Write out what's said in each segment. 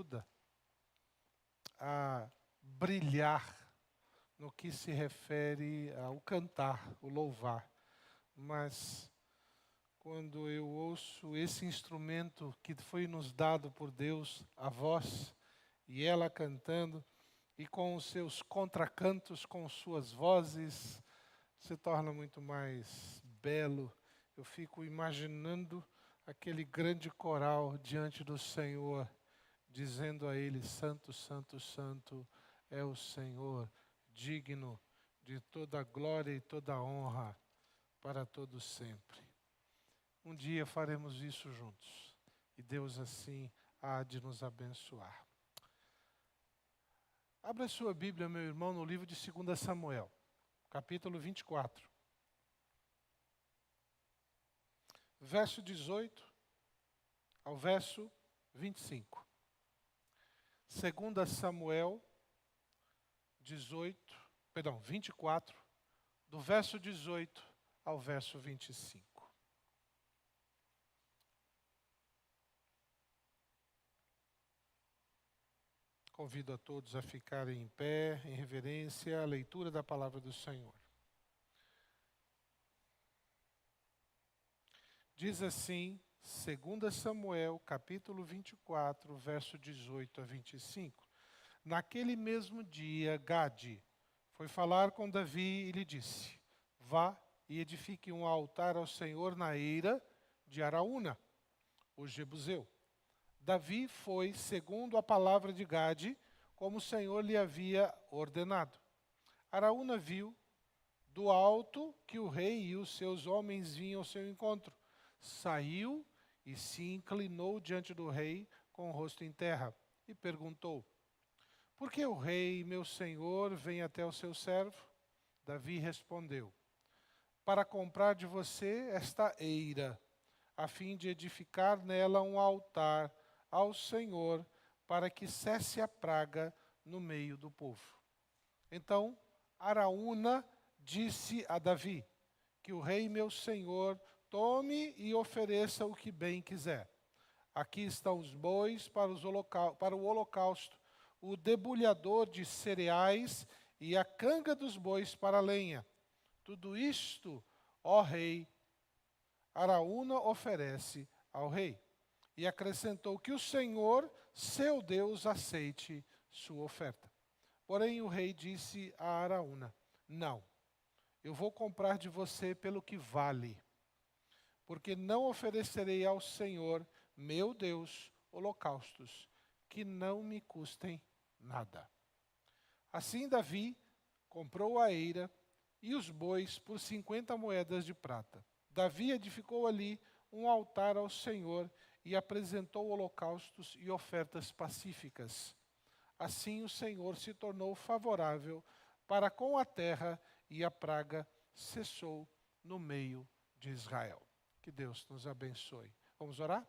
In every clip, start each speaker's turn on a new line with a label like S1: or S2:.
S1: ajuda a brilhar no que se refere ao cantar, o louvar. Mas quando eu ouço esse instrumento que foi nos dado por Deus, a voz, e ela cantando, e com os seus contracantos, com suas vozes, se torna muito mais belo. Eu fico imaginando aquele grande coral diante do Senhor, dizendo a Ele: Santo, Santo, Santo é o Senhor, digno de toda glória e toda honra para todos sempre. Um dia faremos isso juntos, e Deus assim há de nos abençoar. Abra sua Bíblia, meu irmão, no livro de 2 Samuel, capítulo 24. Verso 18 ao verso 25. 2 Samuel 24, do verso 18 ao verso 25. Convido a todos a ficarem em pé, em reverência à leitura da palavra do Senhor. Diz assim, 2 Samuel, capítulo 24, verso 18 a 25. Naquele mesmo dia, Gade foi falar com Davi e lhe disse: Vá e edifique um altar ao Senhor na eira de Araúna, o Jebuseu. Davi foi segundo a palavra de Gade, como o Senhor lhe havia ordenado. Araúna viu do alto que o rei e os seus homens vinham ao seu encontro. Saiu e se inclinou diante do rei com o rosto em terra e perguntou: Por que o rei, meu senhor, vem até o seu servo? Davi respondeu: Para comprar de você esta eira, a fim de edificar nela um altar ao Senhor, para que cesse a praga no meio do povo. Então Araúna disse a Davi: Que o rei meu senhor tome e ofereça o que bem quiser. Aqui estão os bois para o holocausto, o debulhador de cereais e a canga dos bois para a lenha. Tudo isto, ó rei, Araúna oferece ao rei. E acrescentou: Que o Senhor, seu Deus, aceite sua oferta. Porém o rei disse a Araúna: Não, eu vou comprar de você pelo que vale, porque não oferecerei ao Senhor, meu Deus, holocaustos que não me custem nada. Assim Davi comprou a eira e os bois por 50 moedas de prata. Davi edificou ali um altar ao Senhor e apresentou holocaustos e ofertas pacíficas. Assim o Senhor se tornou favorável para com a terra e a praga cessou no meio de Israel. Que Deus nos abençoe. Vamos orar?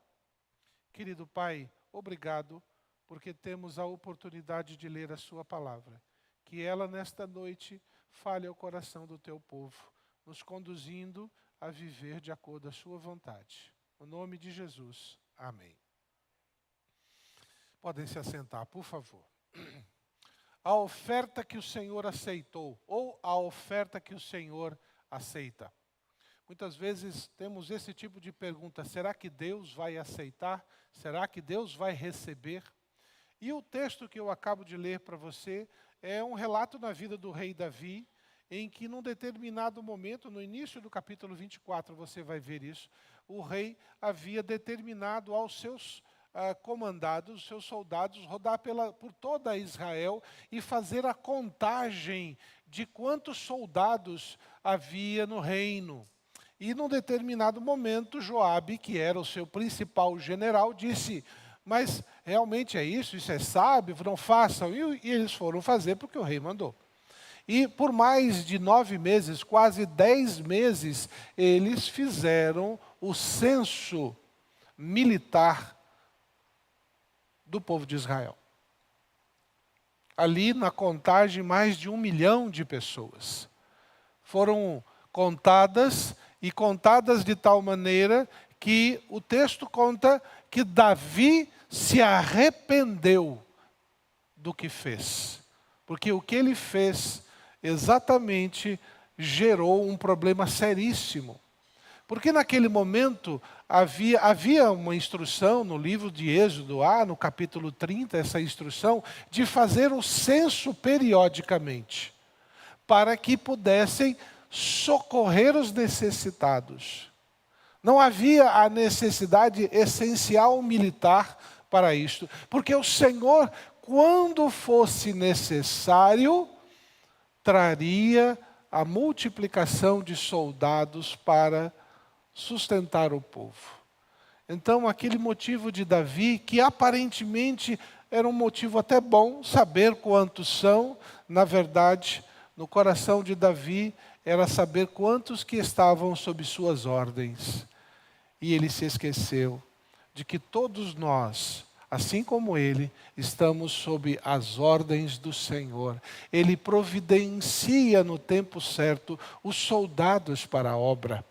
S1: Querido Pai, obrigado porque temos a oportunidade de ler a sua palavra. Que ela nesta noite fale ao coração do teu povo, nos conduzindo a viver de acordo com a sua vontade. No nome de Jesus. Amém. Podem se assentar, por favor. A oferta que o Senhor aceitou, ou a oferta que o Senhor aceita. Muitas vezes temos esse tipo de pergunta: será que Deus vai aceitar? Será que Deus vai receber? E o texto que eu acabo de ler para você é um relato na vida do rei Davi, em que num determinado momento, no início do capítulo 24, você vai ver isso, o rei havia determinado aos seus comandados, seus soldados, rodar por toda Israel e fazer a contagem de quantos soldados havia no reino. E num determinado momento, Joabe, que era o seu principal general, disse: mas realmente é isso? Isso é sábio? Não façam. E eles foram fazer porque o rei mandou. E por mais de 9 meses, quase 10 meses, eles fizeram o censo militar do povo de Israel. Ali na contagem, mais de 1 milhão de pessoas foram contadas, e contadas de tal maneira que o texto conta que Davi se arrependeu do que fez. Porque o que ele fez exatamente gerou um problema seríssimo. Porque naquele momento havia uma instrução no livro de Êxodo, no capítulo 30, essa instrução de fazer o censo periodicamente, para que pudessem socorrer os necessitados. Não havia a necessidade essencial militar para isto, porque o Senhor, quando fosse necessário, traria a multiplicação de soldados para sustentar o povo. Então, aquele motivo de Davi, que aparentemente era um motivo até bom, saber quantos são, na verdade, no coração de Davi, era saber quantos que estavam sob suas ordens. E ele se esqueceu de que todos nós, assim como ele, estamos sob as ordens do Senhor. Ele providencia no tempo certo os soldados para a obra.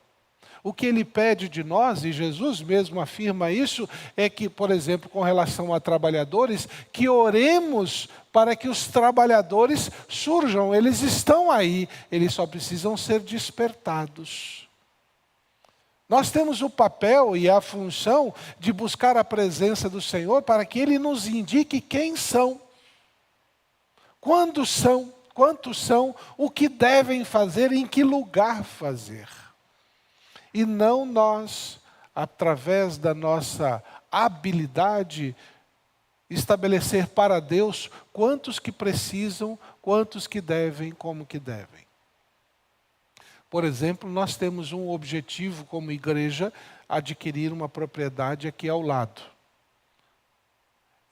S1: O que ele pede de nós, e Jesus mesmo afirma isso, é que, por exemplo, com relação a trabalhadores, que oremos para que os trabalhadores surjam. Eles estão aí, eles só precisam ser despertados. Nós temos o papel e a função de buscar a presença do Senhor para que Ele nos indique quem são, quando são, quantos são, o que devem fazer, em que lugar fazer. E não nós, através da nossa habilidade, estabelecer para Deus quantos que precisam, quantos que devem, como que devem. Por exemplo, nós temos um objetivo como igreja, adquirir uma propriedade aqui ao lado.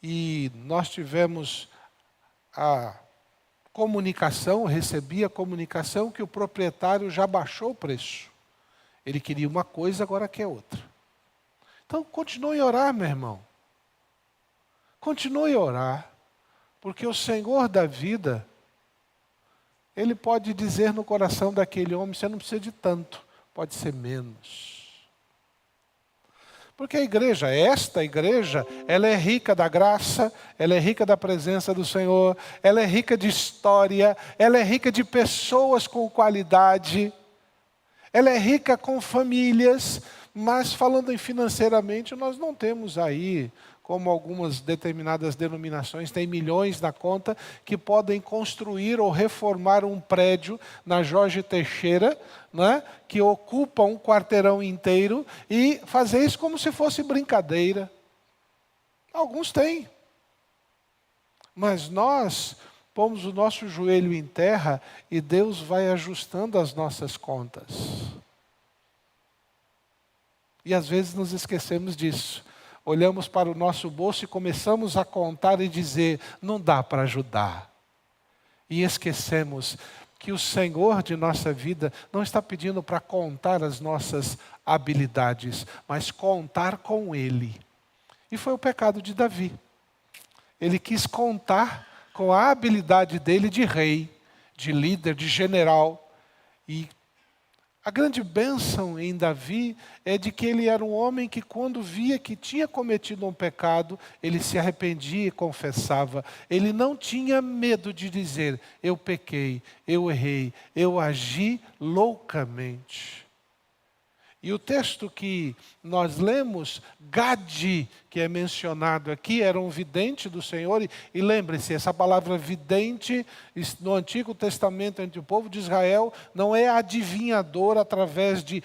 S1: E nós tivemos a comunicação, recebi a comunicação que o proprietário já baixou o preço. Ele queria uma coisa, agora quer outra. Então, continue a orar, meu irmão. Continue a orar, porque o Senhor da vida, Ele pode dizer no coração daquele homem, você não precisa de tanto, pode ser menos. Porque a igreja, esta igreja, ela é rica da graça, ela é rica da presença do Senhor, ela é rica de história, ela é rica de pessoas com qualidade, ela é rica com famílias, mas falando em financeiramente, nós não temos aí, como algumas determinadas denominações, tem milhões na conta, que podem construir ou reformar um prédio na Jorge Teixeira, né, que ocupa um quarteirão inteiro, e fazer isso como se fosse brincadeira. Alguns têm. Mas nós pomos o nosso joelho em terra e Deus vai ajustando as nossas contas. E às vezes nos esquecemos disso. Olhamos para o nosso bolso e começamos a contar e dizer, não dá para ajudar. E esquecemos que o Senhor de nossa vida não está pedindo para contar as nossas habilidades, mas contar com Ele. E foi o pecado de Davi. Ele quis contar com a habilidade dele de rei, de líder, de general. E a grande bênção em Davi é de que ele era um homem que, quando via que tinha cometido um pecado, ele se arrependia e confessava. Ele não tinha medo de dizer, eu pequei, eu errei, eu agi loucamente. E o texto que nós lemos, Gade, que é mencionado aqui, era um vidente do Senhor. E lembre-se, essa palavra vidente, no Antigo Testamento, entre o povo de Israel, não é adivinhador através de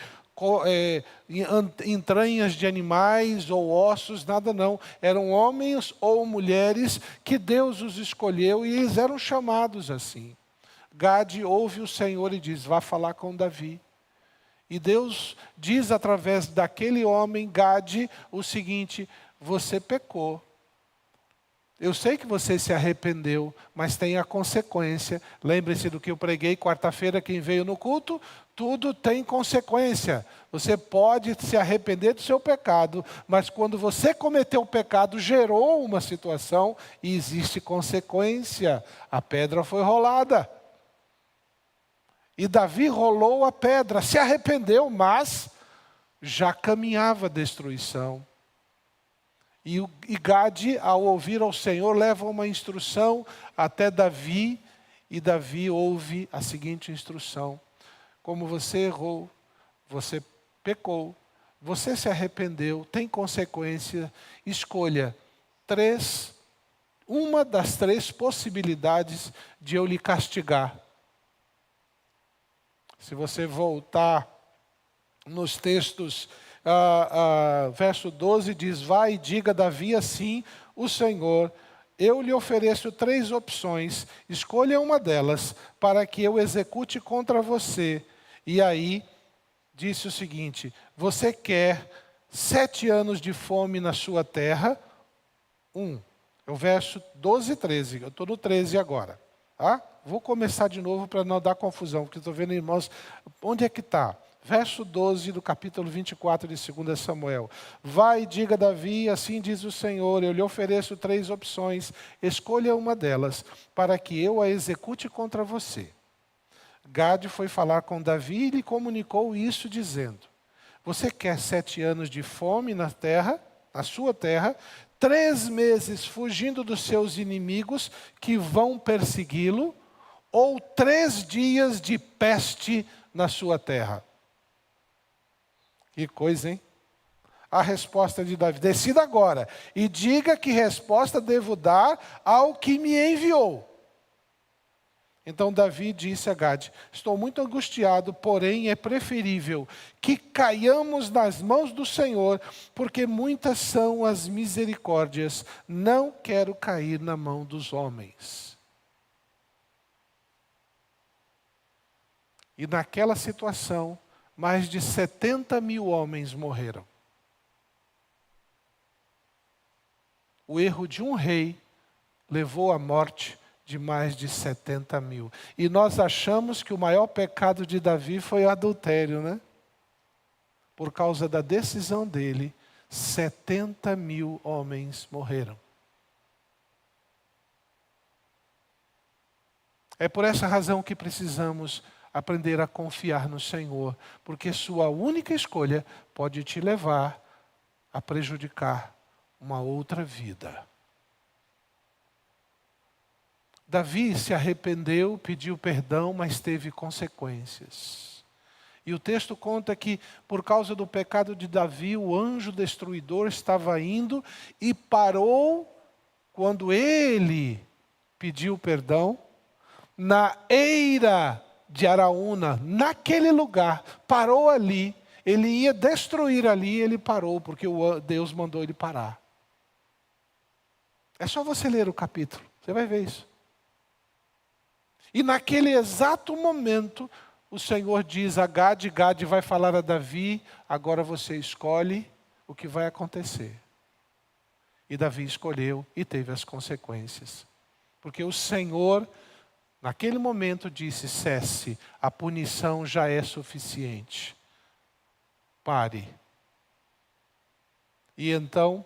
S1: entranhas de animais ou ossos, nada não. Eram homens ou mulheres que Deus os escolheu e eles eram chamados assim. Gade ouve o Senhor e diz, vá falar com Davi. E Deus diz através daquele homem, Gade, o seguinte, você pecou. Eu sei que você se arrependeu, mas tem a consequência. Lembre-se do que eu preguei quarta-feira, quem veio no culto, tudo tem consequência. Você pode se arrepender do seu pecado, mas quando você cometeu o pecado, gerou uma situação e existe consequência. A pedra foi rolada. E Davi rolou a pedra, se arrependeu, mas já caminhava a destruição. E Gade, ao ouvir ao Senhor, leva uma instrução até Davi, e Davi ouve a seguinte instrução: como você errou, você pecou, você se arrependeu, tem consequência, escolha uma das 3 possibilidades de eu lhe castigar. Se você voltar nos textos, verso 12 diz: vai e diga a Davi assim, o Senhor, eu lhe ofereço 3 opções, escolha uma delas, para que eu execute contra você. E aí, disse o seguinte: você quer 7 anos de fome na sua terra? É o verso 12 e 13, eu estou no 13 agora. Tá? Vou começar de novo para não dar confusão, porque estou vendo, irmãos, onde é que está? Verso 12 do capítulo 24 de 2 Samuel. Vai e diga a Davi, assim diz o Senhor, eu lhe ofereço 3 opções, escolha uma delas, para que eu a execute contra você. Gade foi falar com Davi e lhe comunicou isso, dizendo: você quer 7 anos de fome na terra, na sua terra, 3 meses fugindo dos seus inimigos que vão persegui-lo, ou 3 dias de peste na sua terra? Que coisa, hein? A resposta de Davi: decida agora e diga que resposta devo dar ao que me enviou. Então Davi disse a Gade: estou muito angustiado, porém é preferível que caiamos nas mãos do Senhor, porque muitas são as misericórdias. Não quero cair na mão dos homens. E naquela situação, mais de 70.000 homens morreram. O erro de um rei levou à morte de mais de 70.000. E nós achamos que o maior pecado de Davi foi o adultério, né? Por causa da decisão dele, 70.000 homens morreram. É por essa razão que precisamos aprender a confiar no Senhor, porque sua única escolha pode te levar a prejudicar uma outra vida. Davi se arrependeu, pediu perdão, mas teve consequências. E o texto conta que, por causa do pecado de Davi, o anjo destruidor estava indo e parou quando ele pediu perdão na eira de Araúna, naquele lugar, parou ali. Ele ia destruir ali, ele parou, porque Deus mandou ele parar. É só você ler o capítulo, você vai ver isso. E naquele exato momento, o Senhor diz a Gade, Gade vai falar a Davi: agora você escolhe o que vai acontecer. E Davi escolheu e teve as consequências. Porque o Senhor, naquele momento, disse: cesse, a punição já é suficiente. Pare. E então,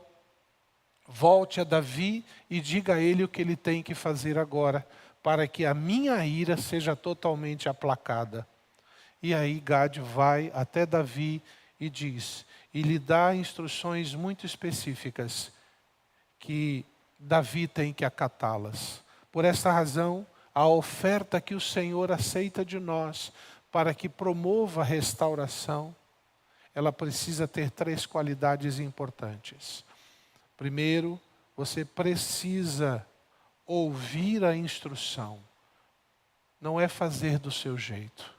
S1: volte a Davi e diga a ele o que ele tem que fazer agora, para que a minha ira seja totalmente aplacada. E aí Gade vai até Davi e diz, e lhe dá instruções muito específicas, que Davi tem que acatá-las. Por essa razão, a oferta que o Senhor aceita de nós, para que promova a restauração, ela precisa ter 3 qualidades importantes. Primeiro, você precisa ouvir a instrução. Não é fazer do seu jeito.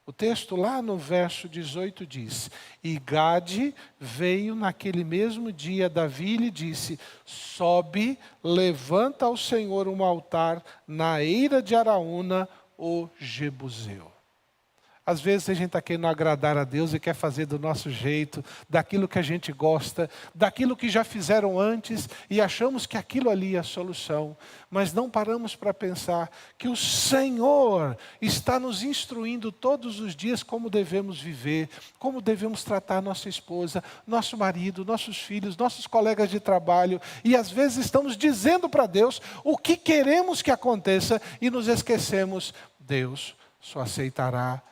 S1: O texto lá no verso 18 diz: e Gade veio naquele mesmo dia, Davi lhe disse: sobe, levanta ao Senhor um altar na eira de Araúna, o Jebuseu. Às vezes a gente está querendo agradar a Deus e quer fazer do nosso jeito, daquilo que a gente gosta, daquilo que já fizeram antes, e achamos que aquilo ali é a solução. Mas não paramos para pensar que o Senhor está nos instruindo todos os dias como devemos viver, como devemos tratar nossa esposa, nosso marido, nossos filhos, nossos colegas de trabalho. E às vezes estamos dizendo para Deus o que queremos que aconteça e nos esquecemos. Deus só aceitará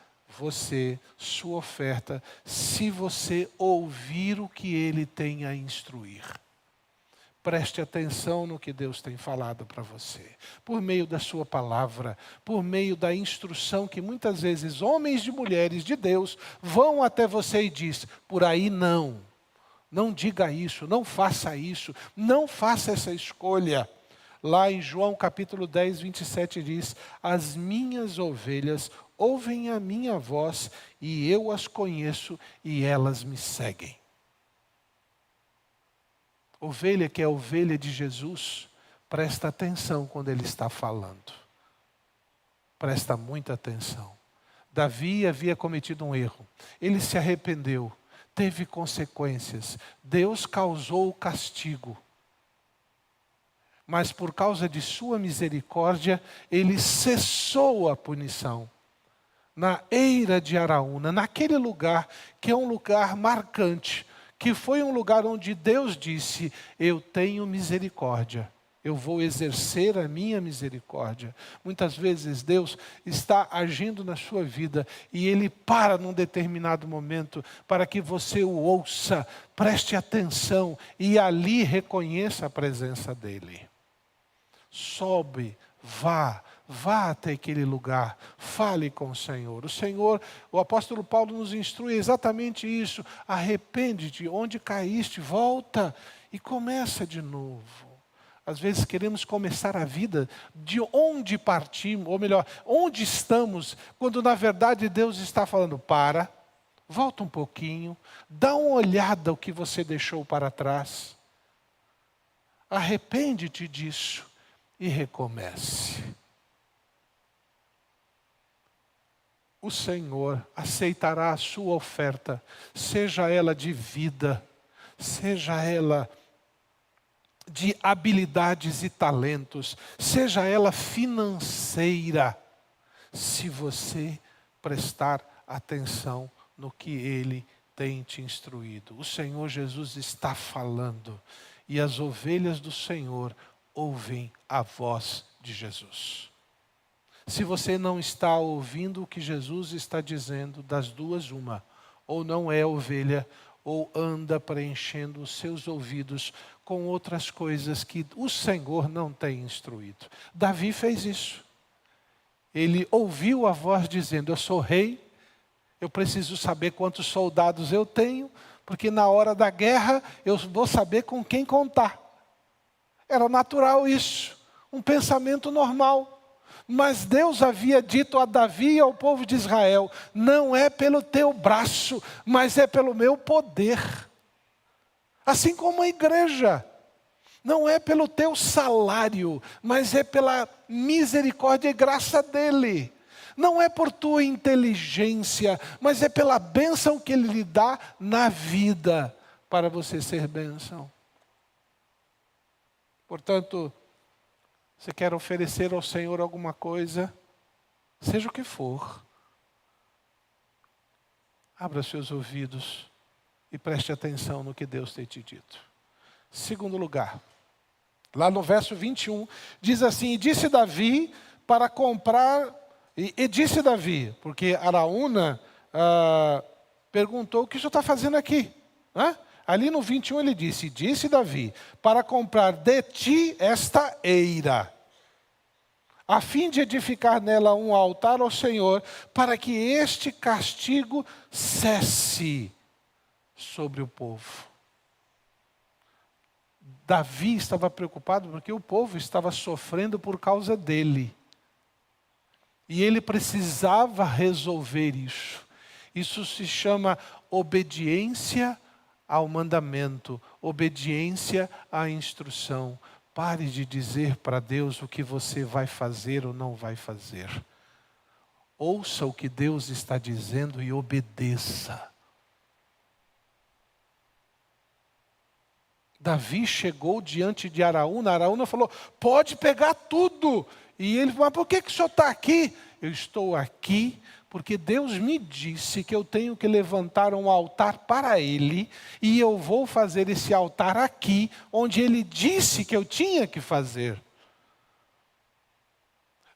S1: você, sua oferta, se você ouvir o que Ele tem a instruir. Preste atenção no que Deus tem falado para você. Por meio da sua palavra, por meio da instrução que muitas vezes homens e mulheres de Deus vão até você e diz: por aí não. Não diga isso, não faça isso, não faça essa escolha. Lá em João capítulo 10, 27 diz: as minhas ovelhas ouvem a minha voz e eu as conheço e elas me seguem. Ovelha que é ovelha de Jesus, presta atenção quando ele está falando. Presta muita atenção. Davi havia cometido um erro. Ele se arrependeu, teve consequências. Deus causou o castigo. Mas por causa de sua misericórdia, ele cessou a punição. Na eira de Araúna, naquele lugar que é um lugar marcante, que foi um lugar onde Deus disse: eu tenho misericórdia, eu vou exercer a minha misericórdia. Muitas vezes Deus está agindo na sua vida e Ele para num determinado momento para que você o ouça, preste atenção e ali reconheça a presença dEle. Sobe, vá até aquele lugar, fale com o Senhor. O apóstolo Paulo nos instrui exatamente isso. Arrepende-te, onde caíste, volta e começa de novo. Às vezes queremos começar a vida de onde partimos, ou melhor, onde estamos, quando na verdade Deus está falando: volta um pouquinho, dá uma olhada ao que você deixou para trás. Arrepende-te disso e recomece. O Senhor aceitará a sua oferta, seja ela de vida, seja ela de habilidades e talentos, seja ela financeira, se você prestar atenção no que Ele tem te instruído. O Senhor Jesus está falando e as ovelhas do Senhor ouvem a voz de Jesus. Se você não está ouvindo o que Jesus está dizendo, das duas uma: ou não é ovelha, ou anda preenchendo os seus ouvidos com outras coisas que o Senhor não tem instruído. Davi fez isso. Ele ouviu a voz dizendo: eu sou rei, eu preciso saber quantos soldados eu tenho, porque na hora da guerra eu vou saber com quem contar. Era natural isso, um pensamento normal. Mas Deus havia dito a Davi e ao povo de Israel: não é pelo teu braço, mas é pelo meu poder. Assim como a igreja, não é pelo teu salário, mas é pela misericórdia e graça dEle. Não é por tua inteligência, mas é pela bênção que Ele lhe dá na vida, para você ser bênção. Portanto, você quer oferecer ao Senhor alguma coisa, seja o que for, abra seus ouvidos e preste atenção no que Deus tem te dito. Segundo lugar, lá no verso 21, diz assim: e disse Davi para comprar, e disse Davi, porque Araúna perguntou: o que o senhor está fazendo aqui? Ali no 21 ele disse: disse Davi, para comprar de ti esta eira, a fim de edificar nela um altar ao Senhor, para que este castigo cesse sobre o povo. Davi estava preocupado porque o povo estava sofrendo por causa dele. E ele precisava resolver isso. Isso se chama obediência ao mandamento, obediência à instrução. Pare de dizer para Deus o que você vai fazer ou não vai fazer. Ouça o que Deus está dizendo e obedeça. Davi chegou diante de Araúna. Araúna falou: pode pegar tudo. E ele falou: mas por que o senhor está aqui? Eu estou aqui porque Deus me disse que eu tenho que levantar um altar para Ele, e eu vou fazer esse altar aqui, onde Ele disse que eu tinha que fazer.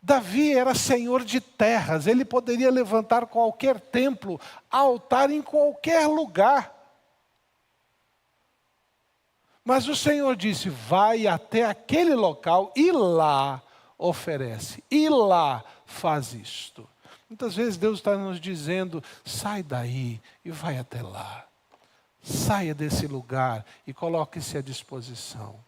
S1: Davi era senhor de terras, ele poderia levantar qualquer templo, altar em qualquer lugar. Mas o Senhor disse, vai até aquele local e lá oferece, e lá faz isto. Muitas vezes Deus está nos dizendo, sai daí e vai até lá. Saia desse lugar e coloque-se à disposição.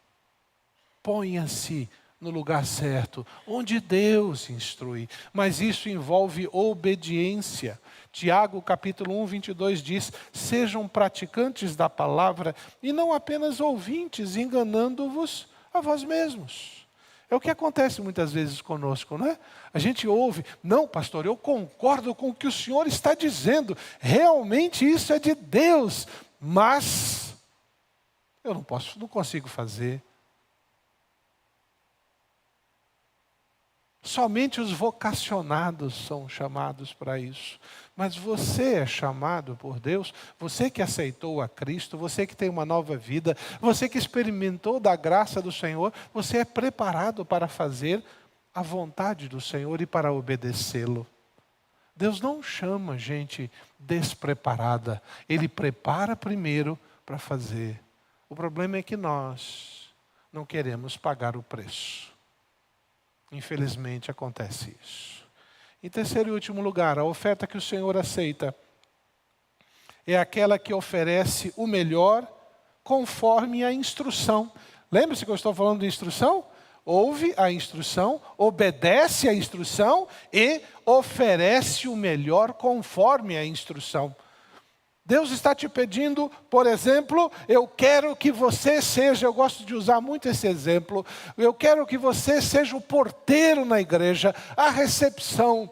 S1: Ponha-se no lugar certo, onde Deus instrui. Mas isso envolve obediência. Tiago, capítulo 1, 22 diz, sejam praticantes da palavra e não apenas ouvintes, enganando-vos a vós mesmos. É o que acontece muitas vezes conosco, não é? A gente ouve, não, pastor, eu concordo com o que o senhor está dizendo, realmente isso é de Deus, mas eu não consigo fazer. Somente os vocacionados são chamados para isso. Mas você é chamado por Deus, você que aceitou a Cristo, você que tem uma nova vida, você que experimentou da graça do Senhor, você é preparado para fazer a vontade do Senhor e para obedecê-lo. Deus não chama gente despreparada, Ele prepara primeiro para fazer. O problema é que nós não queremos pagar o preço. Infelizmente acontece isso. Em terceiro e último lugar, a oferta que o Senhor aceita é aquela que oferece o melhor conforme a instrução. Lembre-se que eu estou falando de instrução? Ouve a instrução, obedece a instrução e oferece o melhor conforme a instrução. Deus está te pedindo, por exemplo, eu quero que você seja, eu gosto de usar muito esse exemplo, eu quero que você seja o porteiro na igreja, a recepção.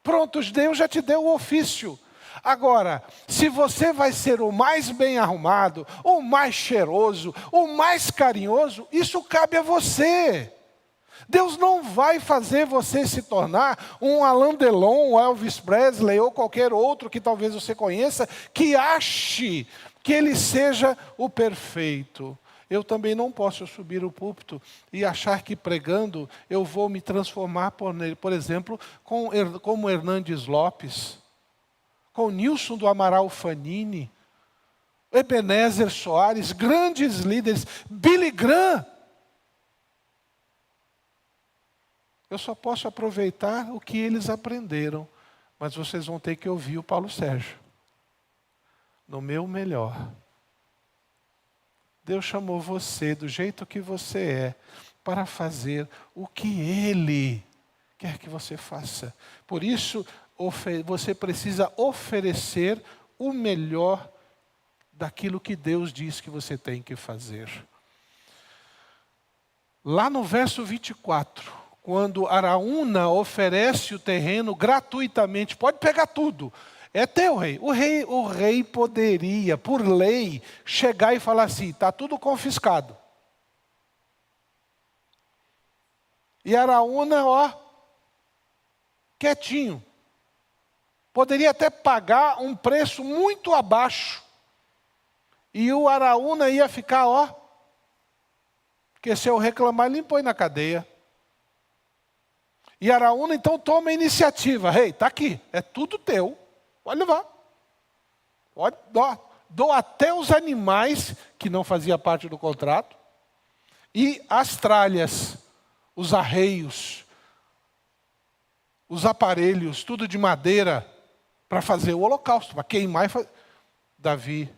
S1: Pronto, Deus já te deu o ofício. Agora, se você vai ser o mais bem arrumado, o mais cheiroso, o mais carinhoso, isso cabe a você. Deus não vai fazer você se tornar um Alain Delon, um Elvis Presley ou qualquer outro que talvez você conheça, que ache que ele seja o perfeito. Eu também não posso subir o púlpito e achar que pregando eu vou me transformar, por exemplo, como Hernandes Lopes, com Nilson do Amaral Fanini, Ebenezer Soares, grandes líderes, Billy Graham. Eu só posso aproveitar o que eles aprenderam. Mas vocês vão ter que ouvir o Paulo Sérgio. No meu melhor. Deus chamou você do jeito que você é para fazer o que Ele quer que você faça. Por isso, você precisa oferecer o melhor daquilo que Deus diz que você tem que fazer. Lá no verso 24... quando Araúna oferece o terreno gratuitamente, pode pegar tudo, é teu, rei. O rei poderia, por lei, chegar e falar assim, está tudo confiscado. E Araúna, quietinho. Poderia até pagar um preço muito abaixo. E o Araúna ia ficar, porque se eu reclamar, ele me põe na cadeia. E Araúna então toma a iniciativa. Rei, está aqui, é tudo teu, pode levar. Dou até os animais, que não fazia parte do contrato, e as tralhas, os arreios, os aparelhos, tudo de madeira, para fazer o holocausto, para queimar e fazer. Davi,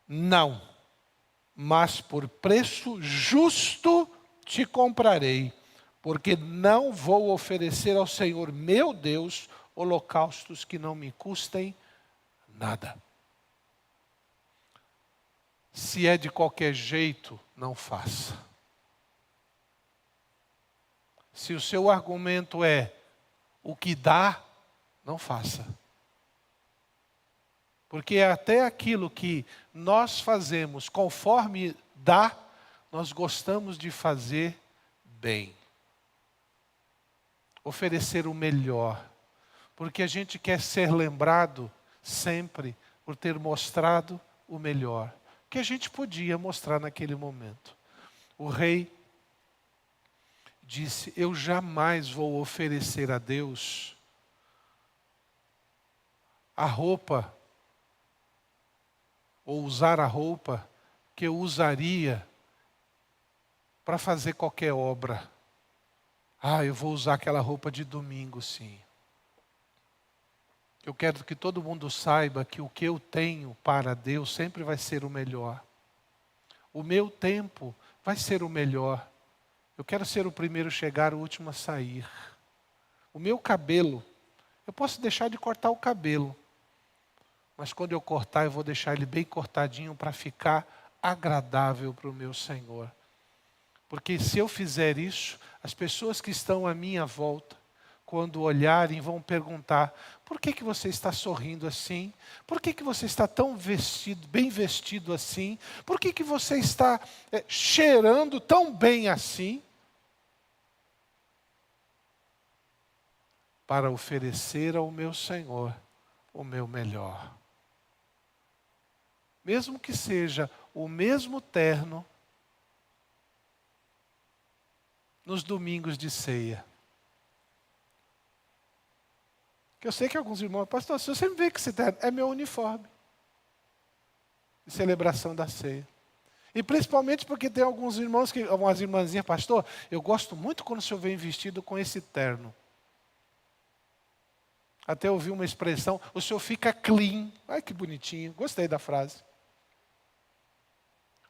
S1: não, mas por preço justo te comprarei, porque não vou oferecer ao Senhor meu Deus holocaustos que não me custem nada. Se é de qualquer jeito, não faça. Se o seu argumento é o que dá, não faça. Porque até aquilo que nós fazemos conforme dá, nós gostamos de fazer bem. Oferecer o melhor. Porque a gente quer ser lembrado sempre por ter mostrado o melhor. Que a gente podia mostrar naquele momento. O rei disse, eu jamais vou oferecer a Deus a roupa ou usar a roupa que eu usaria para fazer qualquer obra. Ah, eu vou usar aquela roupa de domingo, sim. Eu quero que todo mundo saiba que o que eu tenho para Deus sempre vai ser o melhor. O meu tempo vai ser o melhor. Eu quero ser o primeiro a chegar, o último a sair. O meu cabelo, eu posso deixar de cortar o cabelo, mas quando eu cortar, eu vou deixar ele bem cortadinho para ficar agradável para o meu Senhor. Porque se eu fizer isso, as pessoas que estão à minha volta, quando olharem, vão perguntar: por que você está sorrindo assim? Por que você está tão vestido, bem vestido assim? Por que você está cheirando tão bem assim? Para oferecer ao meu Senhor o meu melhor. Mesmo que seja o mesmo terno nos domingos de ceia. Que eu sei que alguns irmãos, pastor, se você me vê que esse terno é meu uniforme de celebração da ceia. E principalmente porque tem alguns irmãos, algumas irmãzinhas, pastor, eu gosto muito quando o senhor vem vestido com esse terno. Até ouvi uma expressão, o senhor fica clean. Ai, que bonitinho, gostei da frase.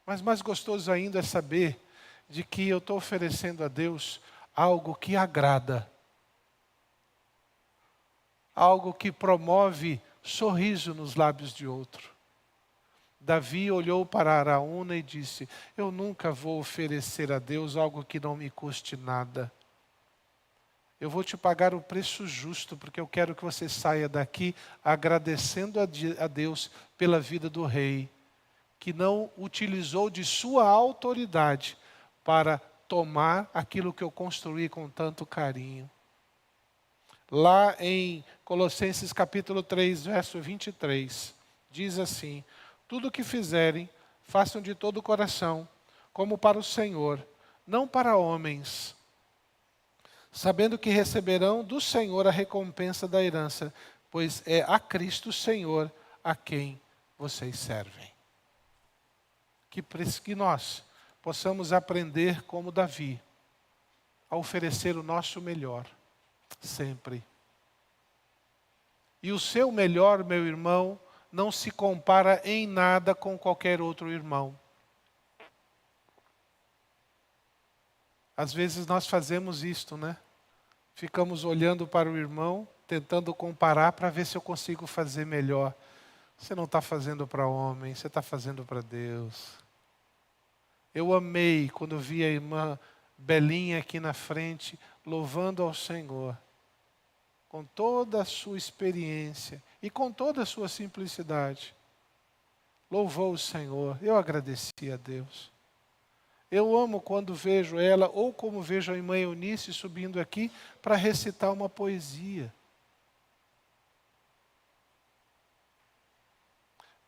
S1: Mas mais gostoso ainda é saber de que eu estou oferecendo a Deus algo que agrada. Algo que promove sorriso nos lábios de outro. Davi olhou para Araúna e disse: eu nunca vou oferecer a Deus algo que não me custe nada. Eu vou te pagar o preço justo, porque eu quero que você saia daqui agradecendo a Deus pela vida do rei, que não utilizou de sua autoridade para tomar aquilo que eu construí com tanto carinho. Lá em Colossenses capítulo 3, verso 23, diz assim: tudo o que fizerem, façam de todo o coração, como para o Senhor, não para homens, sabendo que receberão do Senhor a recompensa da herança, pois é a Cristo Senhor a quem vocês servem. Que nós possamos aprender como Davi, a oferecer o nosso melhor, sempre. E o seu melhor, meu irmão, não se compara em nada com qualquer outro irmão. Às vezes nós fazemos isto, né? Ficamos olhando para o irmão, tentando comparar para ver se eu consigo fazer melhor. Você não está fazendo para homem, você está fazendo para Deus. Eu amei quando vi a irmã Belinha aqui na frente, louvando ao Senhor. Com toda a sua experiência e com toda a sua simplicidade. Louvou o Senhor, eu agradeci a Deus. Eu amo quando vejo ela, ou como vejo a irmã Eunice subindo aqui para recitar uma poesia.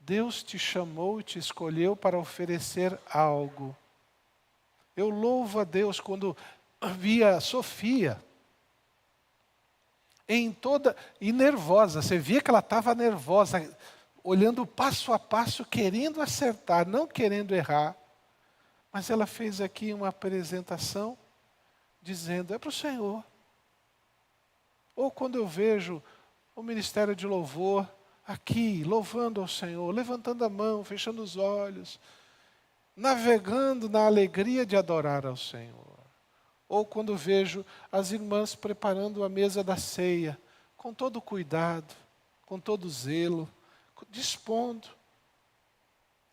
S1: Deus te chamou e te escolheu para oferecer algo. Eu louvo a Deus quando vi a Sofia, e nervosa, você via que ela estava nervosa, olhando passo a passo, querendo acertar, não querendo errar. Mas ela fez aqui uma apresentação, dizendo, é para o Senhor. Ou quando eu vejo o ministério de louvor, aqui, louvando ao Senhor, levantando a mão, fechando os olhos, navegando na alegria de adorar ao Senhor. Ou quando vejo as irmãs preparando a mesa da ceia, com todo cuidado, com todo zelo, dispondo.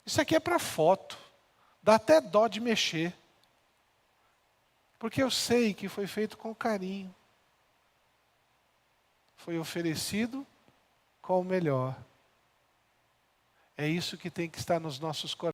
S1: Isso aqui é para foto, dá até dó de mexer. Porque eu sei que foi feito com carinho. Foi oferecido com o melhor. É isso que tem que estar nos nossos corações.